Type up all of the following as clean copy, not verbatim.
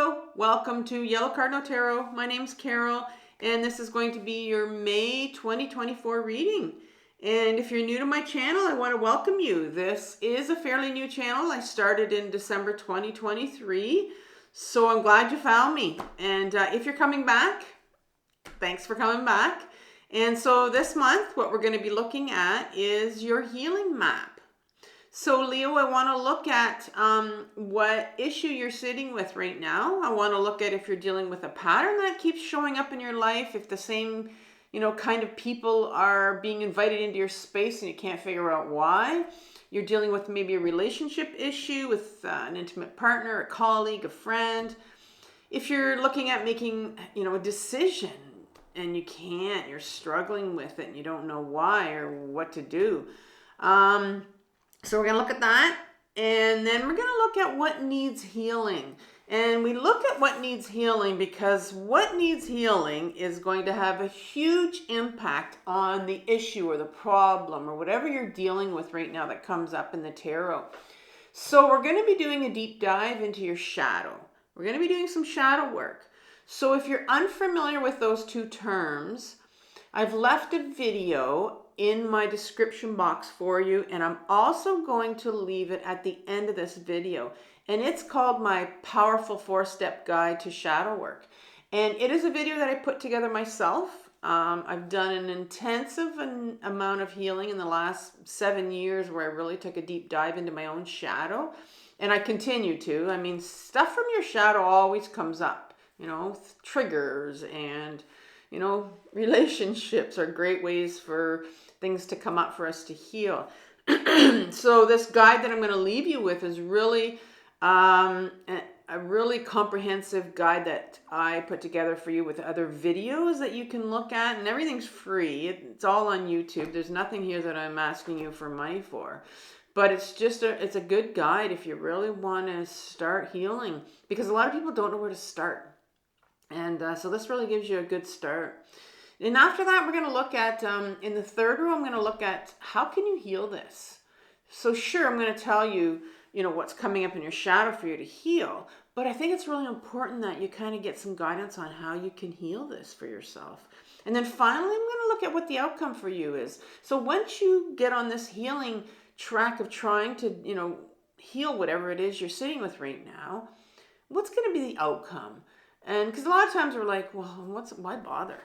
Leo, welcome to Yellow Cardinal Tarot. My name's Carol, and this is going to be your May 2024 reading. And if you're new to my channel, I want to welcome you. This is a fairly new channel. I started in December 2023, so I'm glad you found me. And if you're coming back, thanks for coming back. And so this month, what we're going to be looking at is your healing map. So Leo, I want to look at what issue you're sitting with right now. I want to look at if you're dealing with a pattern that keeps showing up in your life, if the same, kind of people are being invited into your space and you can't figure out why. You're dealing with maybe a relationship issue with an intimate partner, a colleague, a friend. If you're looking at making, a decision and you can't, you're struggling with it and you don't know why or what to do. So we're going to look at that, and then we're going to look at what needs healing. And we look at what needs healing because what needs healing is going to have a huge impact on the issue or the problem or whatever you're dealing with right now that comes up in the tarot. So we're going to be doing a deep dive into your shadow. We're going to be doing some shadow work. So if you're unfamiliar with those two terms, I've left a video in my description box for you, and I'm also going to leave it at the end of this video, and it's called my powerful 4-step guide to shadow work. And it is a video that I put together myself. I've done an intensive amount of healing in the last 7 years where I really took a deep dive into my own shadow, and I continue to. I mean, stuff from your shadow always comes up, triggers and relationships are great ways for things to come up for us to heal. So this guide that I'm going to leave you with is really a really comprehensive guide that I put together for you with other videos that you can look at, and everything's free. It's all on YouTube. There's nothing here that I'm asking you for money for. But it's just it's a good guide if you really want to start healing, because a lot of people don't know where to start. And so this really gives you a good start. And after that, we're going to look at, in the third row, I'm going to look at how can you heal this? So sure, I'm going to tell you, what's coming up in your shadow for you to heal. But I think it's really important that you kind of get some guidance on how you can heal this for yourself. And then finally, I'm going to look at what the outcome for you is. So once you get on this healing track of trying to, heal whatever it is you're sitting with right now, what's going to be the outcome? And because a lot of times we're like, well, why bother?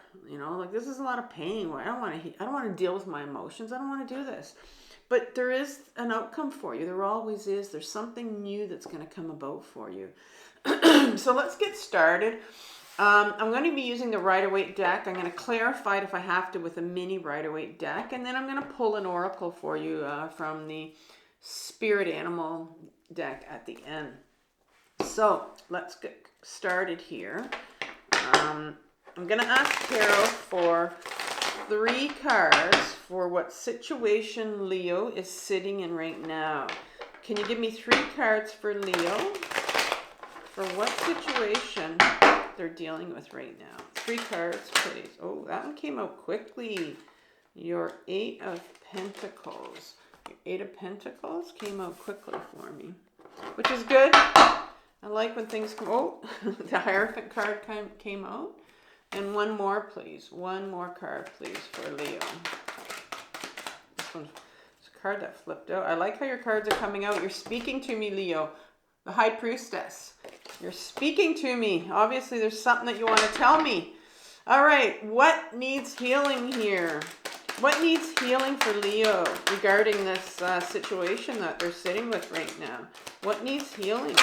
This is a lot of pain. I don't want to deal with my emotions. I don't want to do this. But there is an outcome for you. There always is. There's something new that's going to come about for you. So let's get started. I'm going to be using the Rider-Waite deck. I'm going to clarify it if I have to with a mini Rider-Waite deck. And then I'm going to pull an oracle for you from the Spirit Animal deck at the end. So let's get started here. I'm going to ask Carol for 3 cards for what situation Leo is sitting in right now. Can you give me 3 cards for Leo for what situation they're dealing with right now? 3 cards, please. Oh, that one came out quickly. Your 8 of Pentacles. Your 8 of Pentacles came out quickly for me, which is good. I like when things come. Oh, the Hierophant card came out. And one more, please. One more card, please, for Leo. This one's a card that flipped out. I like how your cards are coming out. You're speaking to me, Leo. The High Priestess. You're speaking to me. Obviously, there's something that you want to tell me. All right. What needs healing here? What needs healing for Leo regarding this situation that they're sitting with right now? What needs healing?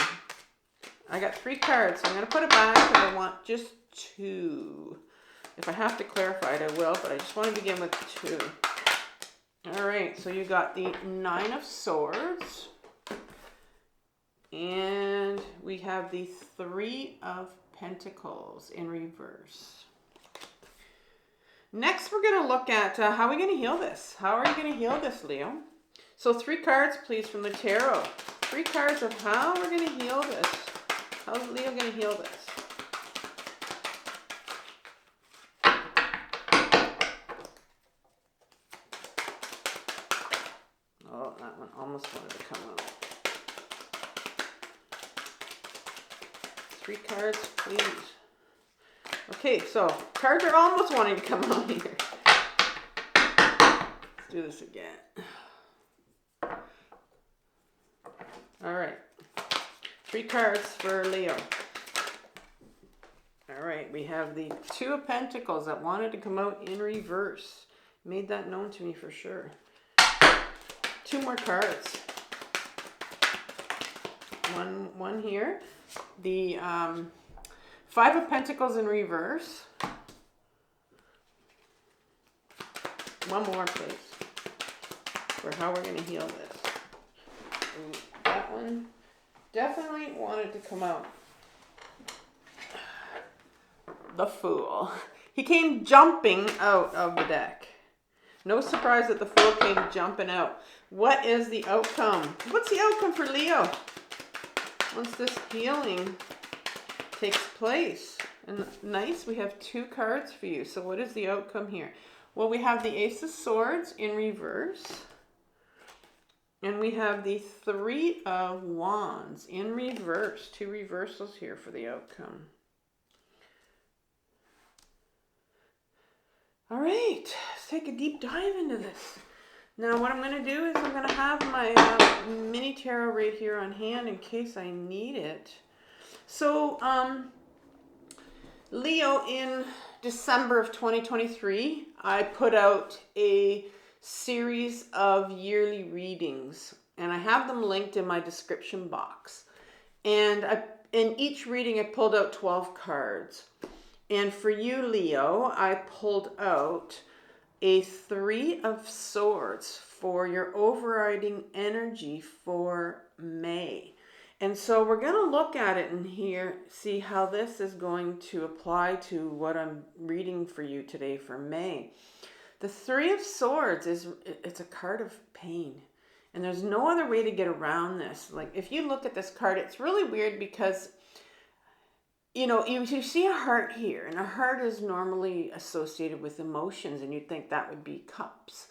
I got 3 cards, so I'm going to put it back because I want just 2. If I have to clarify it, I will, but I just want to begin with 2. All right, so you got the 9 of Swords, and we have the 3 of Pentacles in reverse. Next, we're going to look at how are we going to heal this? How are you going to heal this, Leo? So 3 cards, please, from the tarot. 3 cards of how we're going to heal this. How's Leo going to heal this? Oh, that one almost wanted to come out. 3 cards, please. Okay, so cards are almost wanting to come out here. Let's do this again. All right. 3 cards for Leo. All right, we have the 2 of Pentacles that wanted to come out in reverse. Made that known to me for sure. 2 more cards. One here. The 5 of Pentacles in reverse. One more, please, for how we're going to heal this. Ooh, that one definitely wanted to come out. The Fool. He came jumping out of the deck. No surprise that the Fool came jumping out. What is the outcome? What's the outcome for Leo once this healing takes place? And nice, we have 2 cards for you. So what is the outcome here? Well, we have the Ace of Swords in reverse. And we have the 3 of Wands in reverse. 2 reversals here for the outcome. All right, let's take a deep dive into this. Now what I'm going to do is I'm going to have my mini tarot right here on hand in case I need it. So, Leo, in December of 2023, I put out a series of yearly readings, and I have them linked in my description box. And in each reading, I pulled out 12 cards. And for you, Leo, I pulled out a 3 of Swords for your overriding energy for May. And so we're going to look at it in here, see how this is going to apply to what I'm reading for you today for May. The 3 of Swords it's a card of pain. And there's no other way to get around this. Like, if you look at this card, it's really weird because, you know, you see a heart here, and a heart is normally associated with emotions, and you'd think that would be cups.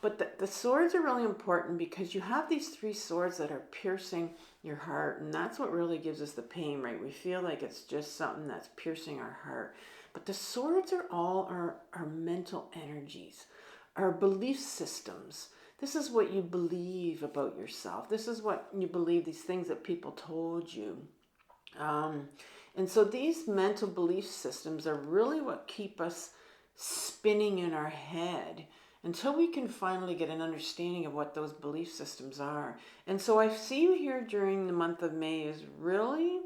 But the swords are really important because you have these 3 swords that are piercing your heart, and that's what really gives us the pain, right? We feel like it's just something that's piercing our heart. But the swords are all our mental energies, our belief systems. This is what you believe about yourself. This is what you believe, these things that people told you. And so these mental belief systems are really what keep us spinning in our head until we can finally get an understanding of what those belief systems are. And so I see you here during the month of May is really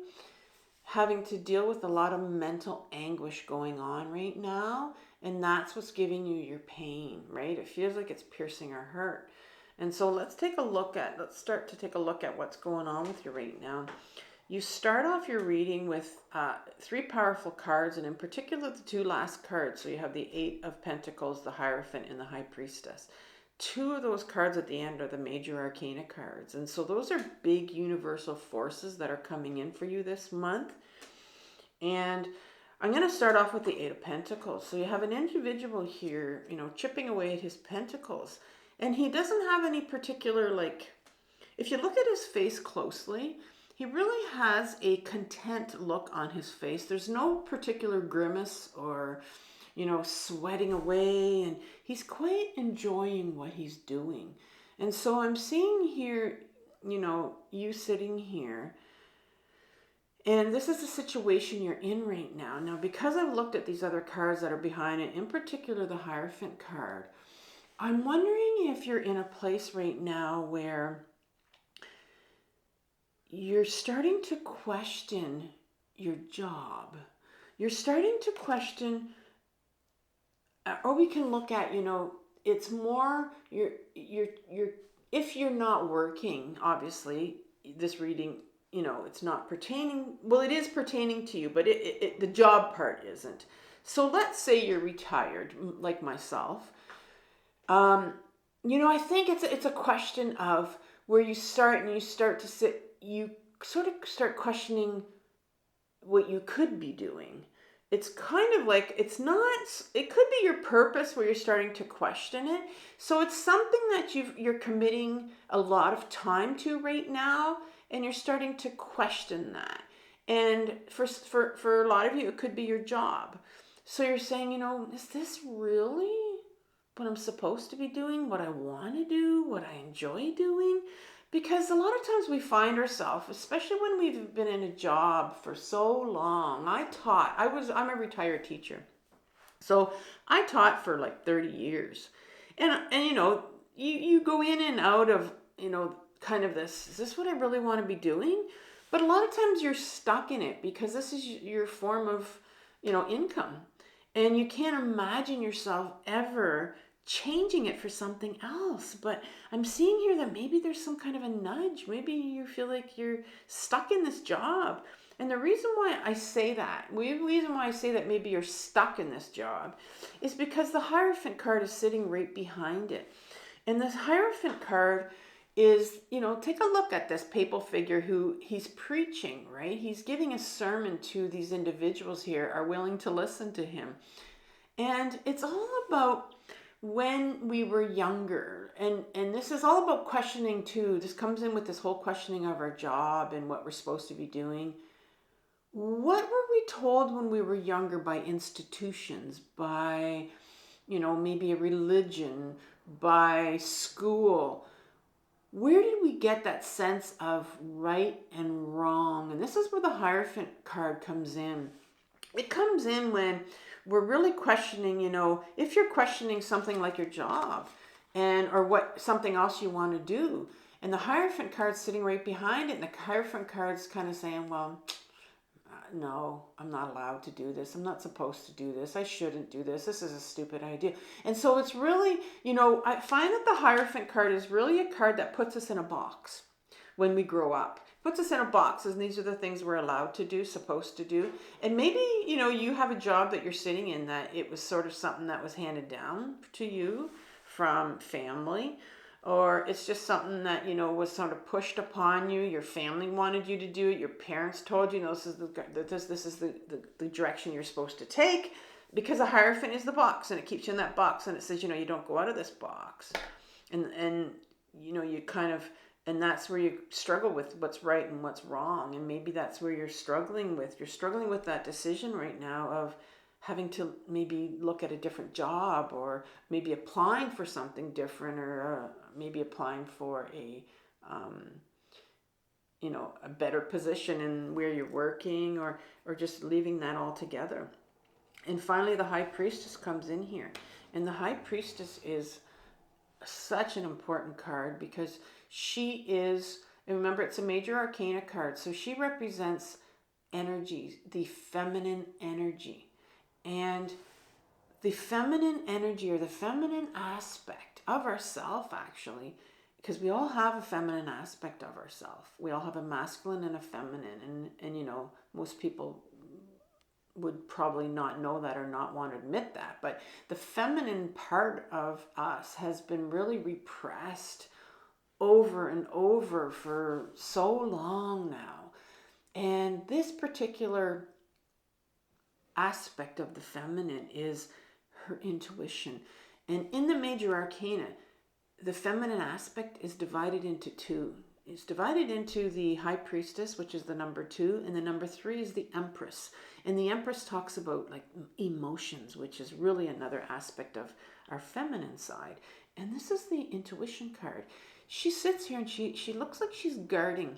having to deal with a lot of mental anguish going on right now. And that's what's giving you your pain, right? It feels like it's piercing our heart. And so let's start to take a look at what's going on with you right now. You start off your reading with 3 powerful cards, and in particular the 2 last cards. So you have the 8 of Pentacles, the Hierophant, and the High Priestess. 2 of those cards at the end are the major arcana cards. And so those are big universal forces that are coming in for you this month. And I'm going to start off with the 8 of Pentacles. So you have an individual here, you know, chipping away at his pentacles. And he doesn't have any particular, like, if you look at his face closely, he really has a content look on his face. There's no particular grimace or, you know, sweating away. And he's quite enjoying what he's doing. And so I'm seeing here, you know, you sitting here. And this is the situation you're in right now. Now, because I've looked at these other cards that are behind it, in particular the Hierophant card, I'm wondering if you're in a place right now where you're starting to question your job. You're starting to question, or we can look at, you know, it's more, if you're not working, obviously, this reading, you know, it's not pertaining, well, it is pertaining to you, but the job part isn't. So let's say you're retired, like myself. You know, I think it's a question of where you start and you start to sit, you sort of start questioning what you could be doing. It's kind of like, it could be your purpose where you're starting to question it. So it's something that you're committing a lot of time to right now, and you're starting to question that. And for a lot of you, it could be your job. So you're saying, is this really what I'm supposed to be doing, what I want to do, what I enjoy doing? Because a lot of times we find ourselves, especially when we've been in a job for so long. I'm a retired teacher. So I taught for like 30 years. And you go in and out of, kind of this, is this what I really want to be doing? But a lot of times you're stuck in it because this is your form of, income. And you can't imagine yourself ever changing it for something else. But I'm seeing here that maybe there's some kind of a nudge. Maybe you feel like you're stuck in this job. And the reason why I say that, maybe you're stuck in this job, is because the Hierophant card is sitting right behind it. And this Hierophant card is, take a look at this papal figure who he's preaching, right? He's giving a sermon to these individuals here, are willing to listen to him. And it's all about when we were younger. And this is all about questioning too. This comes in with this whole questioning of our job and what we're supposed to be doing. What were we told when we were younger by institutions, by, maybe a religion, by school? Where did we get that sense of right and wrong? And this is where the Hierophant card comes in. It comes in when we're really questioning, if you're questioning something like your job or what something else you want to do. And the Hierophant card's sitting right behind it. And the Hierophant card's kind of saying, well, no, I'm not allowed to do this. I'm not supposed to do this. I shouldn't do this. This is a stupid idea. And so it's really, I find that the Hierophant card is really a card that puts us in a box when we grow up. Puts us in a box, and these are the things we're allowed to do, supposed to do. And maybe, you have a job that you're sitting in that it was sort of something that was handed down to you from family. Or it's just something that, was sort of pushed upon you. Your family wanted you to do it. Your parents told you, this is the direction you're supposed to take. Because a Hierophant is the box, and it keeps you in that box. And it says, you don't go out of this box. And you kind of, and that's where you struggle with what's right and what's wrong. And maybe that's where you're struggling with. You're struggling with that decision right now of having to maybe look at a different job, or maybe applying for something different, or maybe applying for a better position in where you're working, or just leaving that altogether. And finally, the High Priestess comes in here. And the High Priestess is such an important card because she is, and remember, it's a major arcana card. So she represents energy, the feminine energy. And the feminine energy, or the feminine aspect of ourself, actually, because we all have a feminine aspect of ourself. We all have a masculine and a feminine. And most people would probably not know that or not want to admit that. But the feminine part of us has been really repressed over and over for so long now. And this particular aspect of the feminine is her intuition. And in the major arcana, the feminine aspect is divided into two. It's divided into the High Priestess, which is the number 2, and the number 3 is the Empress. And the Empress talks about like emotions, which is really another aspect of our feminine side. And this is the intuition card. She sits here and she looks like she's guarding.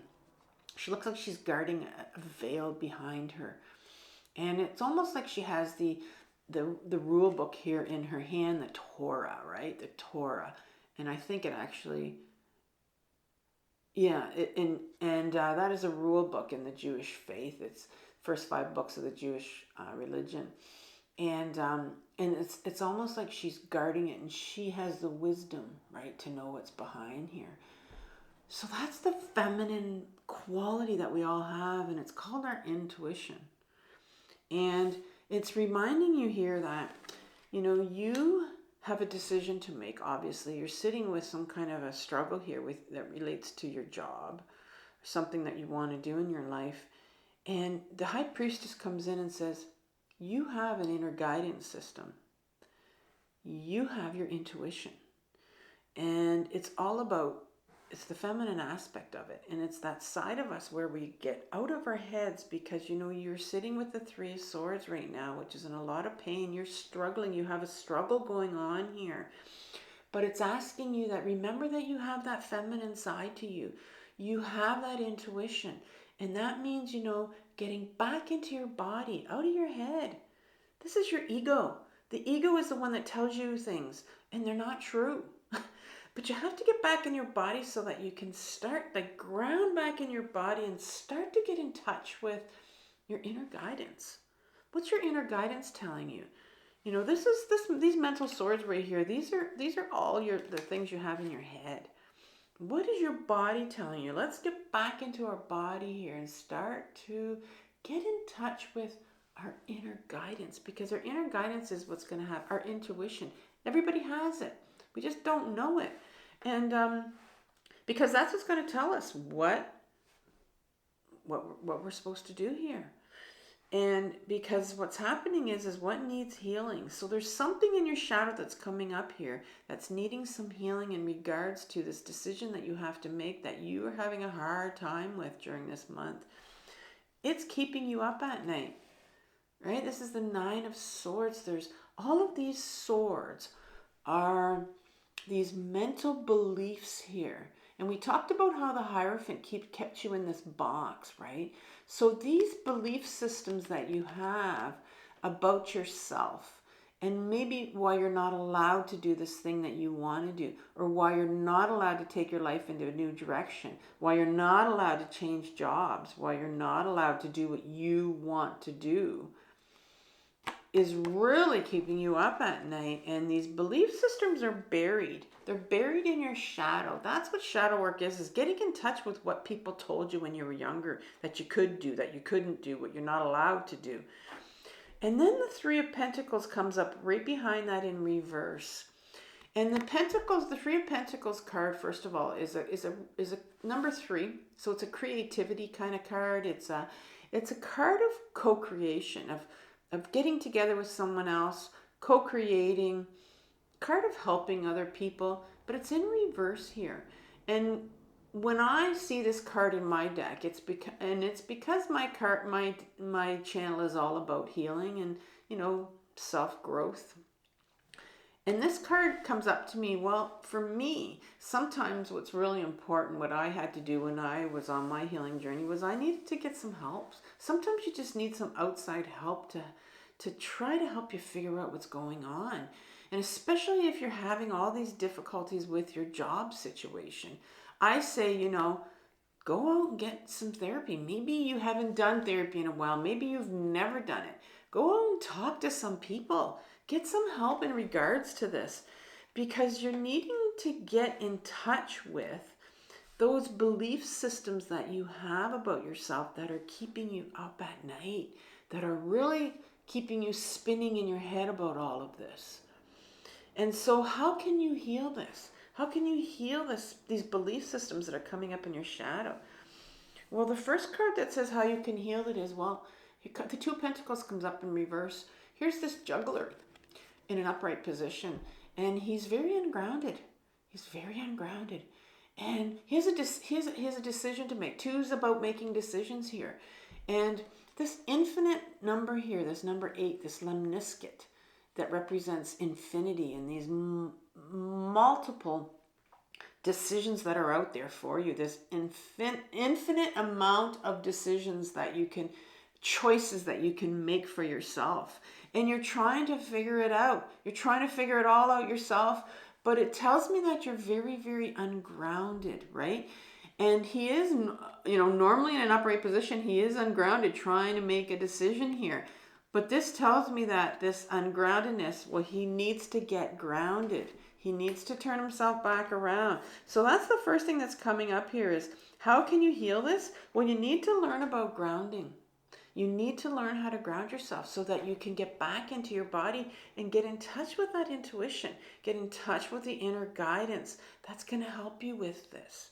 She looks like she's guarding a veil behind her. And it's almost like she has the rule book here in her hand, the Torah, right? The Torah. And I think it actually, that is a rule book in the Jewish faith. It's first 5 books of the Jewish religion. And it's almost like she's guarding it, and she has the wisdom, right, to know what's behind here. So that's the feminine quality that we all have, and it's called our intuition. And it's reminding you here that, you have a decision to make. Obviously, you're sitting with some kind of a struggle here that relates to your job, something that you want to do in your life. And the High Priestess comes in and says, you have an inner guidance system. You have your intuition. And it's all about it's the feminine aspect of it. And it's that side of us where we get out of our heads because, you know, you're sitting with the Three of Swords right now, which is in a lot of pain. You're struggling. You have a struggle going on here. But it's asking you that, remember that you have that feminine side to you. You have that intuition. And that means, you know, getting back into your body, out of your head. This is your ego. The ego is the one that tells you things, and they're not true. But you have to get back in your body so that you can start, like, ground back in your body and start to get in touch with your inner guidance. What's your inner guidance telling you? You know, these mental swords right here. These are all the things you have in your head. What is your body telling you? Let's get back into our body here and start to get in touch with our inner guidance, because our inner guidance is what's going to have our intuition. Everybody has it. We just don't know it. And because that's what's going to tell us what we're supposed to do here. And because what's happening is what needs healing. So there's something in your shadow that's coming up here that's needing some healing in regards to this decision that you have to make that you are having a hard time with during this month. It's keeping you up at night, right? This is the Nine of Swords. There's all of these swords are these mental beliefs here. And we talked about how the Hierophant kept you in this box, right? So these belief systems that you have about yourself, and maybe why you're not allowed to do this thing that you want to do, or why you're not allowed to take your life into a new direction, why you're not allowed to change jobs, why you're not allowed to do what you want to do, is really keeping you up at night. And these belief systems are buried. They're buried in your shadow. That's what shadow work is getting in touch with what people told you when you were younger that you could do, that you couldn't do, what you're not allowed to do. And then the Three of Pentacles comes up right behind that in reverse. And the Three of Pentacles card, first of all, is a number 3. So it's a creativity kind of card. It's a card of co-creation, of getting together with someone else, co-creating, card of helping other people, but it's in reverse here. And when I see this card in my deck, it's because my channel is all about healing and, you know, self-growth. And this card comes up to me. Well, for me, sometimes what's really important, what I had to do when I was on my healing journey, was I needed to get some help. Sometimes you just need some outside help to try to help you figure out what's going on. And especially if you're having all these difficulties with your job situation, I say, you know, go out and get some therapy. Maybe you haven't done therapy in a while. Maybe you've never done it. Go out and talk to some people. Get some help in regards to this, because you're needing to get in touch with those belief systems that you have about yourself that are keeping you up at night, that are really keeping you spinning in your head about all of this. And so how can you heal this? How can you heal these belief systems that are coming up in your shadow? Well, the first card that says how you can heal it is, well, the Two of Pentacles comes up in reverse. Here's this juggler in an upright position, and he's very ungrounded. He's very ungrounded. And he has a decision to make. Two's about making decisions here. And this infinite number here, this number 8, this lemniscate, that represents infinity and these multiple decisions that are out there for you. This infinite amount of decisions that you can, choices that you can make for yourself. And you're trying to figure it out. You're trying to figure it all out yourself. But it tells me that you're very, very ungrounded, right? And he is, you know, normally in an upright position, he is ungrounded, trying to make a decision here. But this tells me that this ungroundedness, well, he needs to get grounded. He needs to turn himself back around. So that's the first thing that's coming up here is, how can you heal this? Well, you need to learn about grounding. You need to learn how to ground yourself so that you can get back into your body and get in touch with that intuition. Get in touch with the inner guidance. That's going to help you with this.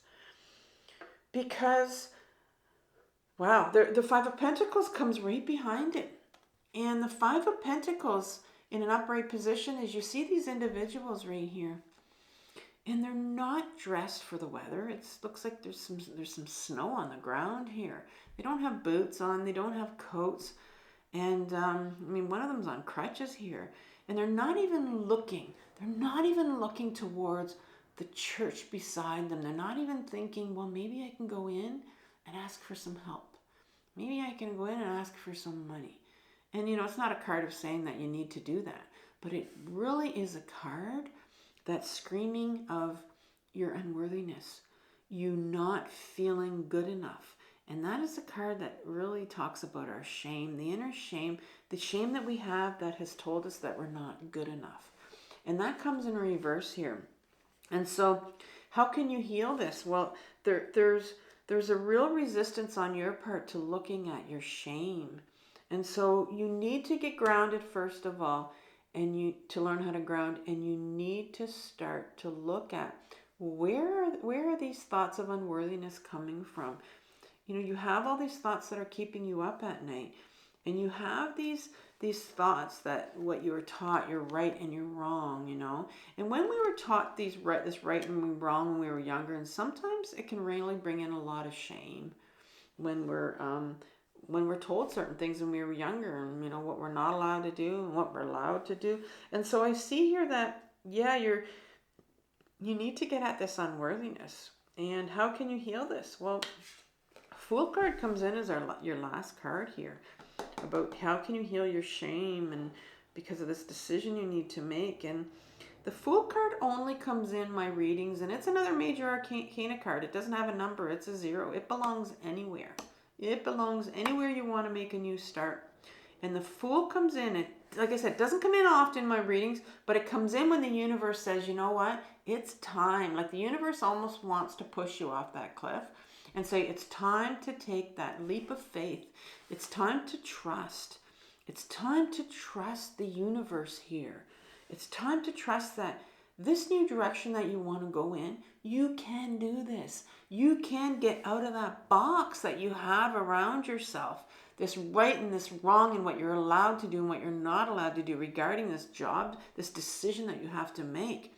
Because, wow, the Five of Pentacles comes right behind it. And the Five of Pentacles in an upright position is, you see these individuals right here. and they're not dressed for the weather. It looks like there's some snow on the ground here. They don't have boots on. They don't have coats. And I mean, one of them's on crutches here. And they're not even looking. They're not even looking towards the church beside them. They're not even thinking, well, maybe I can go in and ask for some help. Maybe I can go in and ask for some money. And, you know, it's not a card of saying that you need to do that. But it really is a card that's screaming of your unworthiness. You not feeling good enough. And that is a card that really talks about our shame, the inner shame, the shame that we have that has told us that we're not good enough. And that comes in reverse here. And so how can you heal this? Well, there's a real resistance on your part to looking at your shame. And so you need to get grounded first of all, and to learn how to ground, and you need to start to look at where are these thoughts of unworthiness coming from? You know, you have all these thoughts that are keeping you up at night, and you have these thoughts that what you were taught, you're right and you're wrong, you know. And when we were taught this right and wrong when we were younger, and sometimes it can really bring in a lot of shame when we're told certain things when we were younger, and you know what we're not allowed to do and what we're allowed to do. And so I see here that you need to get at this unworthiness. And how can you heal this? Well, Fool card comes in as your last card here, about how can you heal your shame and because of this decision you need to make. And the Fool card only comes in my readings, and it's another major arcana card. It doesn't have a number. It's a 0. It belongs anywhere. It belongs anywhere you want to make a new start. And the Fool comes in. It, like I said, doesn't come in often in my readings, but it comes in when the universe says, you know what? It's time. Like the universe almost wants to push you off that cliff and say, it's time to take that leap of faith. It's time to trust. It's time to trust the universe here. It's time to trust that this new direction that you want to go in, you can do this. You can get out of that box that you have around yourself. This right and this wrong and what you're allowed to do and what you're not allowed to do regarding this job, this decision that you have to make.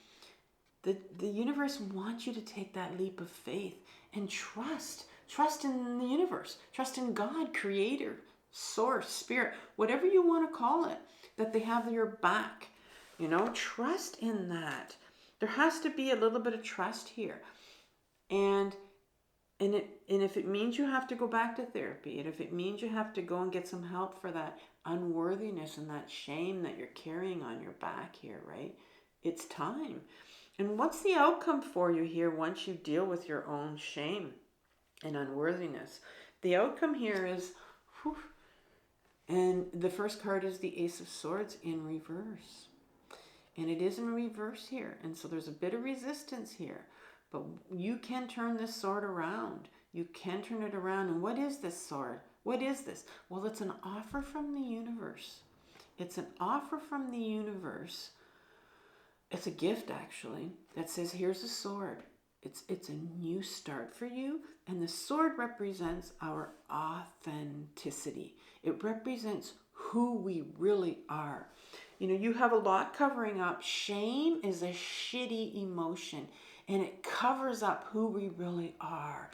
The universe wants you to take that leap of faith and trust. Trust in the universe. Trust in God, creator, source, spirit, whatever you want to call it, that they have your back. You know, trust in that. There has to be a little bit of trust here. And if it means you have to go back to therapy, and if it means you have to go and get some help for that unworthiness and that shame that you're carrying on your back here, right? It's time. And what's the outcome for you here once you deal with your own shame and unworthiness? The outcome here is, whew, and the first card is the Ace of Swords in reverse. And it is in reverse here. And so there's a bit of resistance here. But you can turn this sword around. You can turn it around. And what is this sword? What is this? Well, it's an offer from the universe. It's an offer from the universe. It's a gift, actually, that says, here's a sword. It's a new start for you. And the sword represents our authenticity. It represents who we really are. You know, you have a lot covering up. Shame is a shitty emotion, and it covers up who we really are.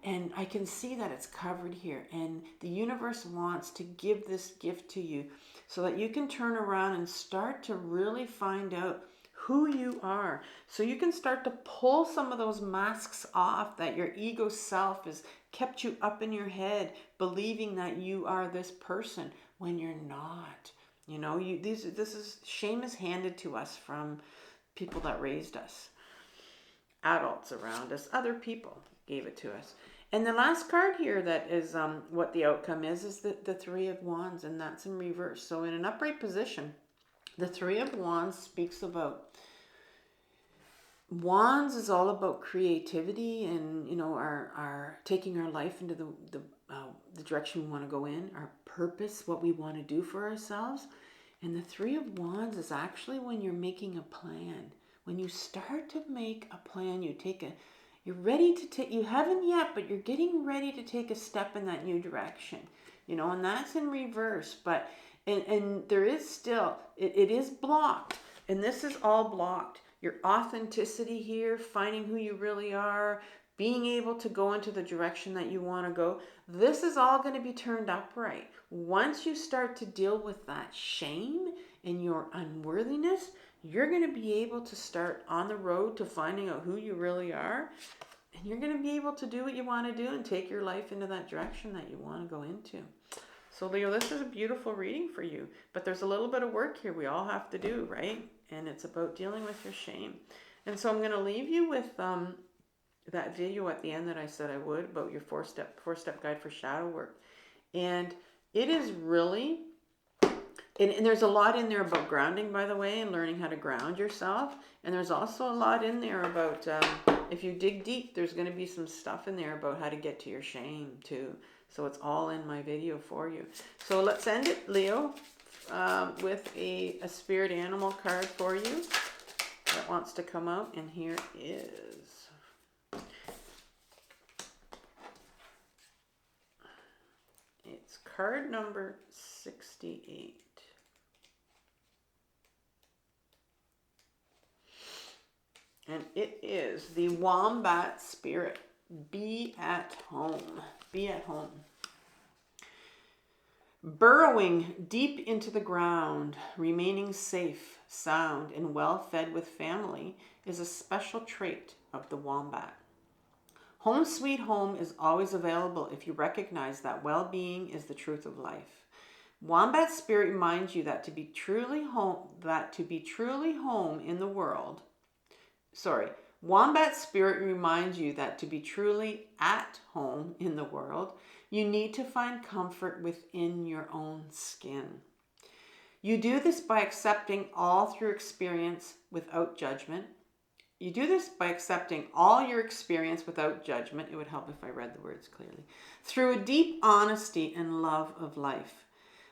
And I can see that it's covered here. And the universe wants to give this gift to you so that you can turn around and start to really find out who you are. So you can start to pull some of those masks off that your ego self has kept you up in your head, believing that you are this person when you're not. You know, shame is handed to us from people that raised us, adults around us, other people gave it to us. And the last card here that is what the outcome is the Three of Wands, and that's in reverse. So in an upright position, the Three of Wands speaks about, Wands is all about creativity and, you know, our taking our life into the direction we want to go in, our purpose, what we want to do for ourselves. And the Three of Wands is actually when you're making a plan. When you start to make a plan, you're ready to take, you haven't yet, but you're getting ready to take a step in that new direction, you know, and that's in reverse. But, and there is still, it is blocked, and this is all blocked. your authenticity here, finding who you really are, being able to go into the direction that you want to go. This is all going to be turned upright. Once you start to deal with that shame and your unworthiness, you're going to be able to start on the road to finding out who you really are. And you're going to be able to do what you want to do and take your life into that direction that you want to go into. So Leo, this is a beautiful reading for you. But there's a little bit of work here we all have to do, right? And it's about dealing with your shame. And so I'm going to leave you with that video at the end that I said I would about your four-step guide for shadow work. And it is really... And there's a lot in there about grounding, by the way, and learning how to ground yourself. And there's also a lot in there about, if you dig deep, there's going to be some stuff in there about how to get to your shame, too. So it's all in my video for you. So let's end it, Leo, with a spirit animal card for you that wants to come out. And here is... It's card number 68. And it is the Wombat Spirit. Be at home. Be at home. Burrowing deep into the ground, remaining safe, sound, and well fed with family is a special trait of the wombat. Home sweet home is always available if you recognize that well-being is the truth of life. Wombat Spirit reminds you that to be truly home in the world. Wombat Spirit reminds you that to be truly at home in the world, you need to find comfort within your own skin. You do this by accepting all through experience without judgment. You do this by accepting all your experience without judgment. It would help if I read the words clearly. Through a deep honesty and love of life.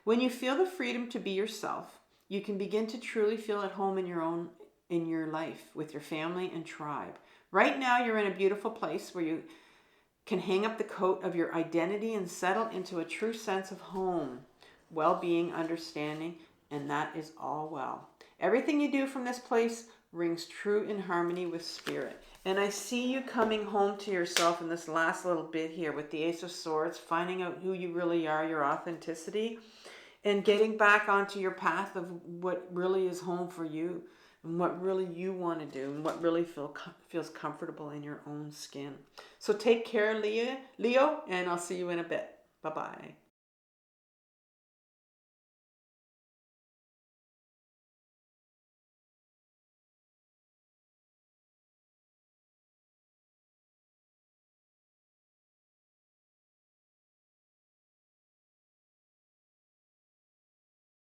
When you feel the freedom to be yourself, you can begin to truly feel at home in your life, with your family and tribe. Right now, you're in a beautiful place where you can hang up the coat of your identity and settle into a true sense of home, well-being, understanding, and that is all well. Everything you do from this place rings true in harmony with spirit. And I see you coming home to yourself in this last little bit here with the Ace of Swords, finding out who you really are, your authenticity, and getting back onto your path of what really is home for you. And what really you want to do, and what really feels comfortable in your own skin. So take care, Leo, and I'll see you in a bit. Bye-bye.